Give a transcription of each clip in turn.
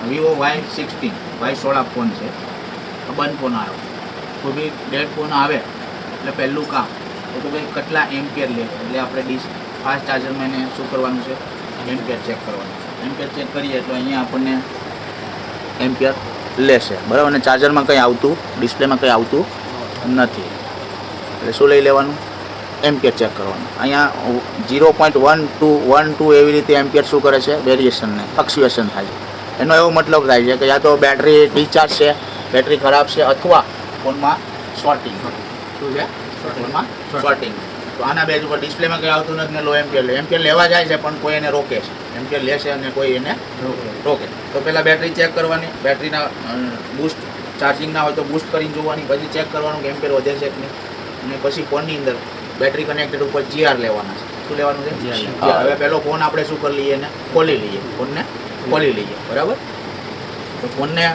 Vivo Y16 phone છે, બંધ phone આવ્યો. કોઈ બી ડેડ ફોન આવે એટલે પહેલું કામ તો ભાઈ કેટલા એમ્પિયર લે, એટલે આપણે ફાસ્ટ ચાર્જરમાં એને શું કરવાનું છે, એમ્પિયર ચેક કરવાનું. એમ્પિયર ચેક કરીએ તો અહીંયા આપણને એમ્પિયર લેશે, બરાબર. અને ચાર્જરમાં કંઈ આવતું, ડિસ્પ્લેમાં કંઈ આવતું નથી, એટલે શું લઈ લેવાનું, એમ્પિયર ચેક કરવાનું. અહીંયા 0.12 એવી રીતે એમ્પિયર શું કરે છે, વેરિએશનને ફ્લક્ચ્યુએશન થાય છે. એનો એવો મતલબ થાય છે કે યા તો બેટરી ડિસ્ચાર્જ છે, બેટરી ખરાબ છે, અથવા ફોનમાં શોર્ટિંગ. શું છે, ફોનમાં શોર્ટિંગ. તો આના બેઝ ઉપર ડિસ્પ્લેમાં કંઈ આવતું નથી ને લો એમ્પિયર લેવા જાય છે, પણ કોઈ એને રોકે છે. એમ્પિયર લેશે અને કોઈ એને રોકે. તો પહેલાં બેટરી ચેક કરવાની, બેટરીના બૂસ્ટ ચાર્જિંગ ના હોય તો બૂસ્ટ કરીને જોવાની, પછી ચેક કરવાનું કે એમ્પિયર વધે છે કે નહીં. અને પછી ફોનની અંદર બેટરી કનેક્ટેડ ઉપર GR લેવાના છે. શું લેવાનું છે, હવે પહેલો ફોન આપણે શું કરી લઈએ, એને ખોલી લઈએ, ફોનને ખોલી લઈએ, બરાબર. તો ફોનને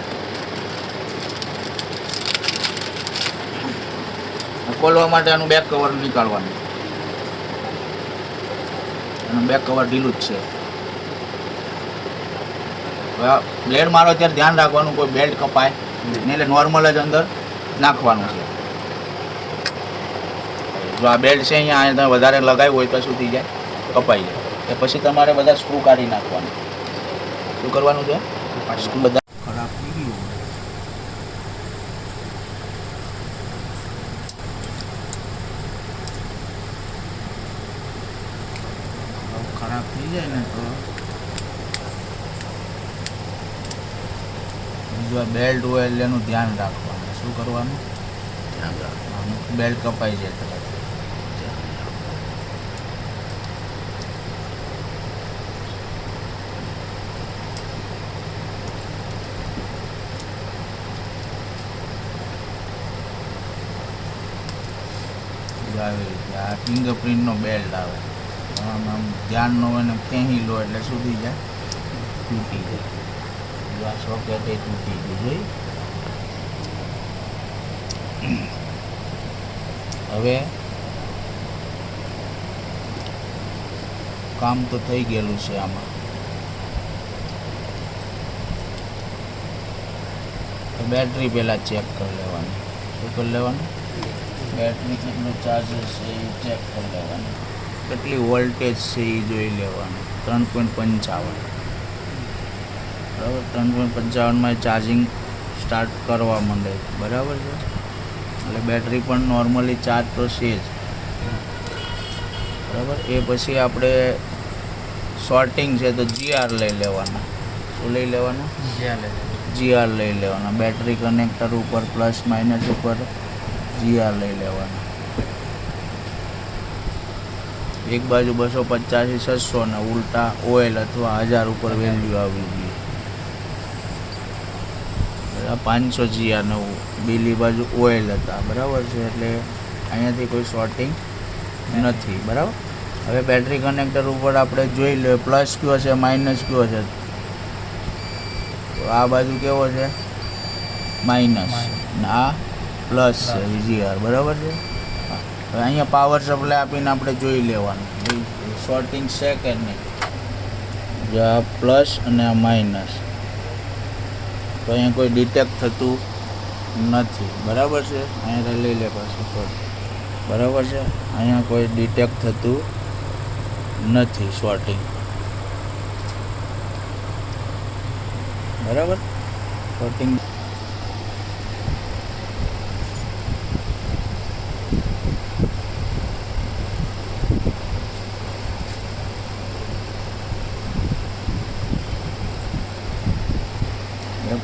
ખોલવા માટે આનું બેક કવર નીકાળવાનું. એનું બેક કવર ઢીલું જ છે. બ્લેડ મારો ત્યારે ધ્યાન રાખવાનું, કોઈ બેલ્ટ કપાય નહીં, એટલે નોર્મલ જ અંદર નાખવાનું છે. જો આ બેલ્ટ છે અહીંયા તમે વધારે લગાવ્યું હોય તો શું થઈ જાય, કપાઈ જાય. એ પછી તમારે બધા સ્ક્રૂ કાઢી નાખવાનું. શું કરવાનું છે, સ્ક્રૂ બધા ખરાબ થઈ ગયું. ખરાબ થઈ જાય ને તો જો બેલ્ટ હોય એટલે એનું ધ્યાન રાખવાનું. શું કરવાનું, ધ્યાન રાખવાનું. બેલ્ટ કપાઈ જાય તરત. આવી રીતે આ ફિંગરપ્રિન્ટનો બેલ્ટ આવે, આમ ધ્યાન ન હોય ને ખેંચી લો એટલે શું થઈ જાય, તૂટી જાય. આ સોકેટ એ તૂટી ગયું જોઈ. હવે કામ તો થઈ ગયેલું છે આમાં. તો બેટરી પહેલાં ચેક કરી લેવાની. શું કરી લેવાનું, બેટરી કેટલો ચાર્જર છે એ ચેક કરી લેવાનું, કેટલી વોલ્ટેજ છે એ જોઈ લેવાનું. 3.55, બરાબર. 3.55માં ચાર્જિંગ સ્ટાર્ટ કરવા માંડે, બરાબર છે. એટલે બેટરી પણ નોર્મલી ચાર્જ તો છે જ, બરાબર. એ પછી આપણે શોર્ટિંગ છે તો GR લઈ લેવાના. શું લઈ લેવાના, GR લઈ લેવાના. બેટરી કનેક્ટર ઉપર પ્લસ માઇનસ ઉપર GR લઈ લેવાના. એક બાજુ 285 600 ને ઉલટા ઓઇલ અથવા 1000 ઉપર વેલ્યુ આવી ગઈ. 500 GR ને બીલી બાજુ ઓઇલ હતા, બરાબર છે. એટલે અહીંયાથી કોઈ શોર્ટિંગ નથી, બરાબર. હવે બેટરી કનેક્ટર ઉપર આપણે જોઈ લઈએ પ્લસ કયો છે, માઇનસ કયો છે. તો આ બાજુ કેવો છે, માઇનસ, ને આ પ્લસ છે GR, બરાબર છે. હવે અહીંયા પાવર સપ્લાય આપીને આપણે જોઈ લેવાનું શોર્ટિંગ છે કે નહીં. જો આ પ્લસ અને આ માઇનસ, તો અહીંયા કોઈ ડિટેક્ટ થતું નથી, બરાબર છે. અહીંયા લઈ લે પાછું શોર્ટ, બરાબર છે. અહીંયા કોઈ ડિટેક્ટ થતું નથી શોર્ટિંગ, બરાબર. શોર્ટિંગ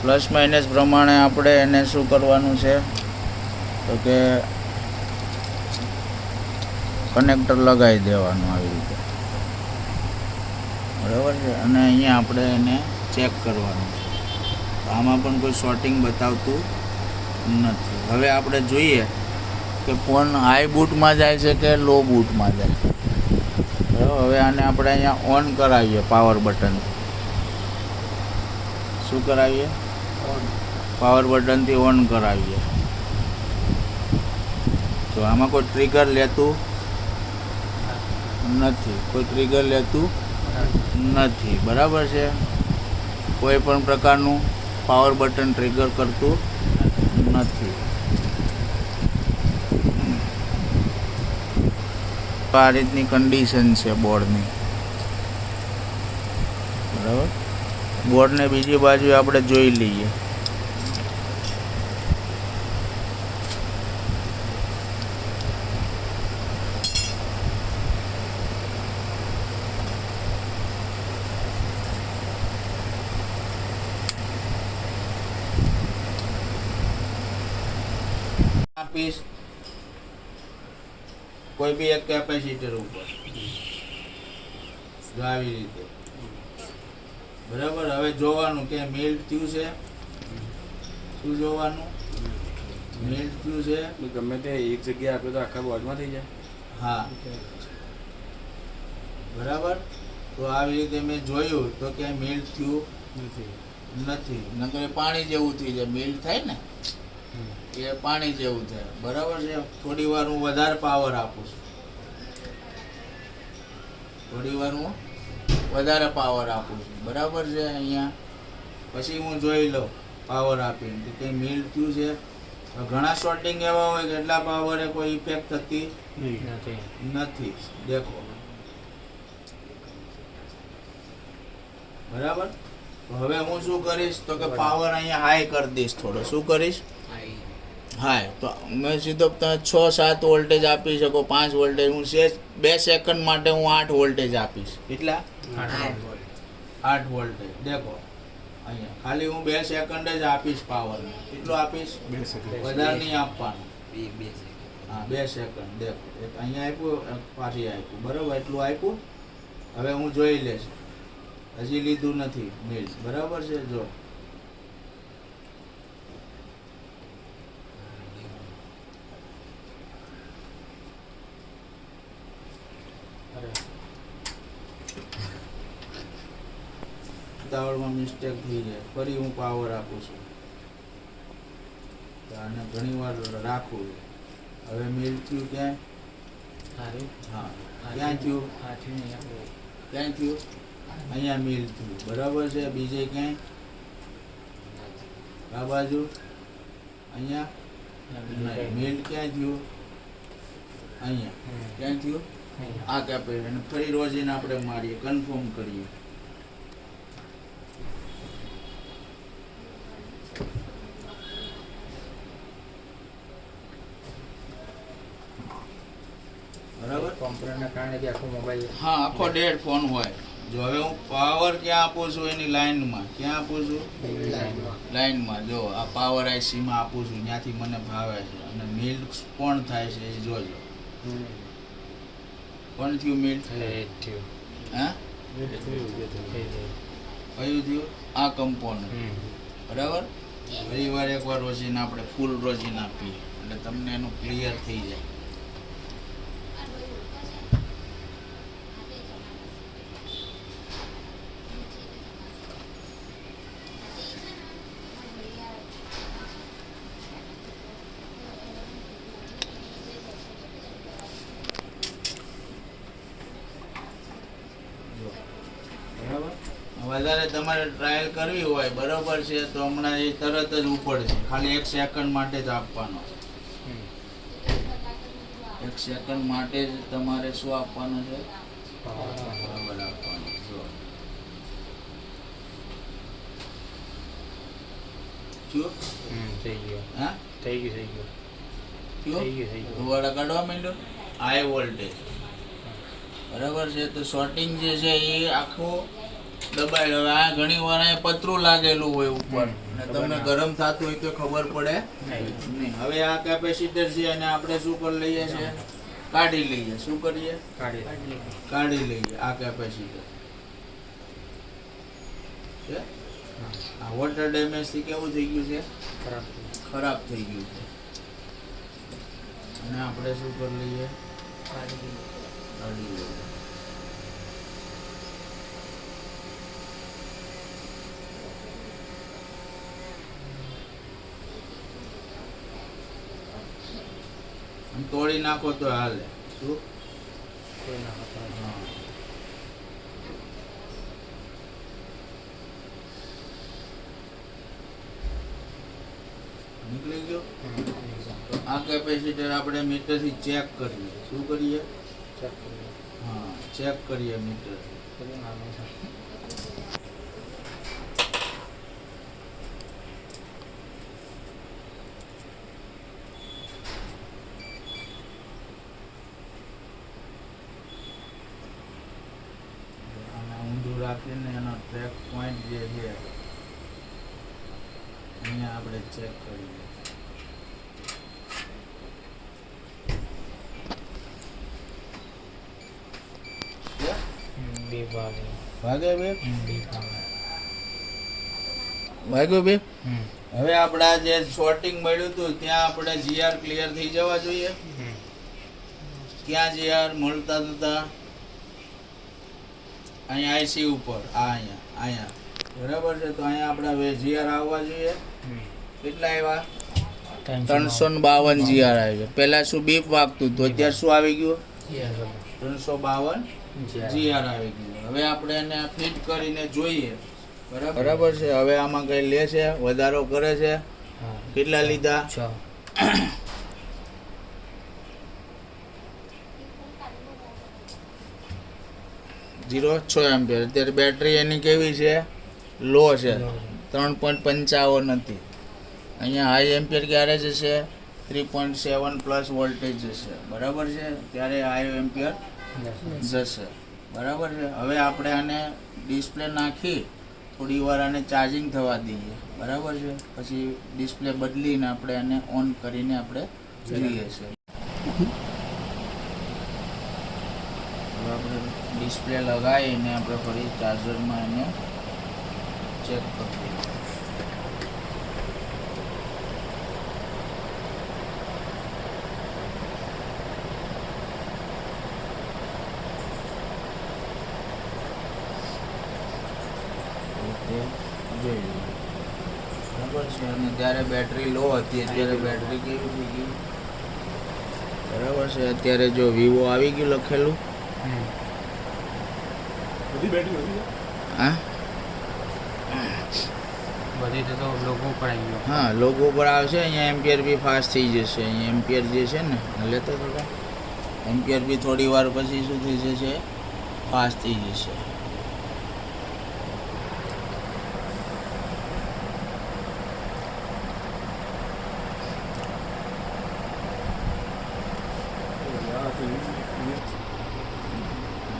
પ્લસ માઇનસ પ્રમાણે આપણે એને શું કરવાનું છે, તો કે કનેક્ટર લગાવી દેવાનું આવી રીતે, બરાબર છે. અને અહીંયા આપણે એને ચેક કરવાનું છે. આમાં પણ કોઈ શોર્ટિંગ બતાવતું નથી. હવે આપણે જોઈએ કે ફોન હાઈ બૂટમાં જાય છે કે લો બૂટમાં જાય છે. બરાબર. હવે આને આપણે અહીંયા ઓન કરાવીએ પાવર બટનથી. શું કરાવીએ, પાવર બટનથી ઓન કરાવીએ. તો આમાં કોઈ ટ્રિગર લેતું નથી, કોઈ ટ્રિગર લેતું નથી, બરાબર છે. કોઈ પણ પ્રકારનું પાવર બટન ટ્રિગર કરતું નથી. આ રીતની કન્ડિશન છે બોર્ડની. બરાબર, બોર્ડને બીજી બાજુ આપણે જોઈ લઈએ. આપીશ કોઈ બી એક કેપેસિટર ઉપર જો આવી રીતે. બરાબર, હવે જોવાનું કે મેલ્ટ થયું છે. શું જોવાનું? મેલ્ટ થયું છે. ગમે તે એક જગ્યાએ આપે તો આખા બોર્ડમાં થઈ જાય. હા, બરાબર. તો આવી રીતે મેં જોયું તો ક્યાંય મેલ્ટ થયું નથી. નકર એ પાણી જેવું થઈ જાય. મેલ્ટ થાય ને એ પાણી જેવું થાય. બરાબર છે. થોડી વાર હું વધારે પાવર આપું છું. થોડી વાર હું વધારે પાવર આપું છું. બરાબર છે. અહીંયા પછી હું જોઈ લઉં પાવર આપીને કે કંઈ મેલ્ટ થયું છે. ઘણા શોર્ટિંગ એવા હોય કે એટલા પાવરે કોઈ ઇફેક્ટ થતી નથી. દેખો, બરાબર. તો હવે હું શું કરીશ તો કે પાવર અહીંયા હાઈ કરી દઈશ થોડો. શું કરીશ? હાઈ. તો મેં સીધો તમે 6-7 વોલ્ટેજ આપી શકો, 5 વોલ્ટેજ. હું 2 સેકન્ડ માટે હું 8 વોલ્ટેજ આપીશ. કેટલા? 8 વોલ્ટેજ. દેખો અહીંયા ખાલી હું 2 સેકન્ડ જ આપીશ પાવર. કેટલો આપીશ? 2 સેકન્ડ. વધારે નહીં આપવાનું. 2 સેકન્ડ. હા, 2 સેકન્ડ. દેખો, એક અહીંયા આપ્યું, એક પાછી આપ્યું. બરાબર, એટલું આપ્યું. હવે હું જોઈ લઈશ. હજી લીધું નથી મેલ્ટ. બરાબર છે. જો ઉતાવળમાં મિસ્ટેક થઈ જાય. ફરી હું પાવર આપું છું અને ઘણી વાર રાખું. હવે મેલ્ટ થયું ક્યાંય? હા, ક્યાં થયું? ક્યાં થયું? અહીંયા મેલ્ટ થયું. બરાબર છે. બીજે ક્યાંય? આ બાજુ અહીંયા મેલ્ટ ક્યાં થયું? અહીંયા. ક્યાં થયું? આ કેપેસિટર. અને ફરી રોજીને આપણે મારીએ, કન્ફર્મ કરીએ. બરાબર, કોમ્પ્યુટરના કારણે બી આખો મોબાઈલ, હા, આખો ડેડ ફોન હોય. જો હવે હું પાવર ક્યાં આપું છું? એની લાઈનમાં. ક્યાં આપું છું? લાઈનમાં. જો આ પાવર આઈસીમાં આપું છું, ત્યાંથી મને ભાવે છે. અને મિલ્ક કોણ થાય છે એ જોજો. કોણ થયું મિલ્ક? હા, કયું થયું? આ કમ્પાઉન્ડ. બરાબર. ફરી વાર એકવાર રોજીન આપણે ફૂલ રોજીન આપીએ એટલે તમને એનું ક્લિયર થઈ જાય. વધારે તમારે ટ્રાયલ કરવી હોય, બરોબર છે, તો હમણાં એ તરત જ ઉપડશે. ખાલી 1 સેકન્ડ માટે જ આપવાનો. 1 સેકન્ડ માટે જ તમારે શું આપવાનું છે? પાવર આપવાનો. જો થઈ ગયો. હા, થઈ ગયું. ધુવાડા કાઢવા માંડ્યો. High voltage. બરાબર છે. તો શોર્ટિંગ જે છે એ આખું દબાઈ. હવે આ ઘણી વાર પતરું લાગેલું હોય ઉપર અને તમને ગરમ થતું હોય તો ખબર પડે નહીં. હવે આ કેપેસિટર છે અને આપણે શું કરી લઈએ છીએ? કાઢી લઈએ. શું કરીએ? કાઢી લઈએ આ કેપેસિટર. આ વોટર ડેમેજ થી કેવું થઈ ગયું છે? ખરાબ થઈ ગયું છે. અને આપણે શું કરી લઈએ? કાઢી લઈએ. તોડી નાખો તો હાલે. શું તોડી નાખો? નીકળી ગયો. આ કેપેસિટર આપણે મીટરથી ચેક કરીએ. શું કરીએ? ચેક કરીએ. હા, ચેક કરીએ મીટર. કેટલું નાનું છે? અને ઊંધું રાખીને એનો ટ્રેક પોઈન્ટ જે છે અહીંયા આપણે ચેક કરીએ. બે ભાગે. ભાગે બે બે ભાગે. વાગ્યો બે. હવે આપણા જે શોર્ટિંગ મળ્યું હતું ત્યાં આપણે જીઆર ક્લિયર થઈ જવા જોઈએ. ક્યાં જીઆર મળતા નતા? અહીંયા આઈસી ઉપર. અહીંયા બરાબર છે. તો અહીંયા આપણા જીઆર આવવા જોઈએ. કેટલા આવ્યા? 352 જીઆર આવી ગયા. પહેલા શું બીપ વાગતું હતું, અત્યારે શું આવી ગયું? 352 જીઆર આવી ગયું. હવે આપણે એને ફિટ કરીને જોઈએ. બરાબર છે. હવે આમાં કઈ લે છે, વધારો કરે છે? કેટલા લીધા? 0.6 એમ્પિયર. અત્યારે બેટરી એની કેવી છે? લો છે. 3.55 હતી. અહીંયા હાઈ એમ્પિયર ક્યારે જશે? 3.7 પ્લસ વોલ્ટેજ જશે. બરાબર છે. ત્યારે હાઈ એમ્પિયર જશે. બરાબર છે. હવે આપણે આને ડિસ્પ્લે નાખી થોડી વાર આને ચાર્જિંગ થવા દઈએ. બરાબર છે. પછી ડિસ્પ્લે બદલીને આપણે આને ઓન કરીને આપણે જોઈએ છીએ. હવે આપણે ડિસ્પ્લે લગાવીને આપણે ફરી ચાર્જરમાં એને ચેક કરીએ. જોઈ લઈએ. બરાબર છે. અને ત્યારે બેટરી લો હતી, અત્યારે બેટરી કેવી થઈ ગઈ? બરાબર છે. અત્યારે જો વિવો આવી ગયું લખેલું. બધી બેટરી હતી. હા બધી તો લોગો પર આવી ગયો. હા, લોગો પર આવશે. અહીંયા એમ્પિયર બી ફાસ્ટ થઈ જશે. અહીંયા એમ્પિયર જે છે ને લેતો થોડા એમ્પિયર બી થોડી વાર પછી શું થઈ જશે? ફાસ્ટ થઈ જશે.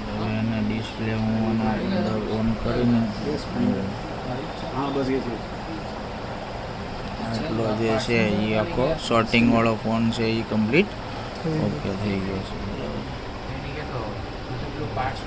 હવે એને ડિસ્પ્લે હું અંદર ઓન કરીને આટલો જે છે એ આખો શોર્ટિંગ વાળો ફોન છે એ કમ્પ્લીટ ઓકે થઈ ગયો છે. બરાબર. એની કેટલો? પાર્ટ્સ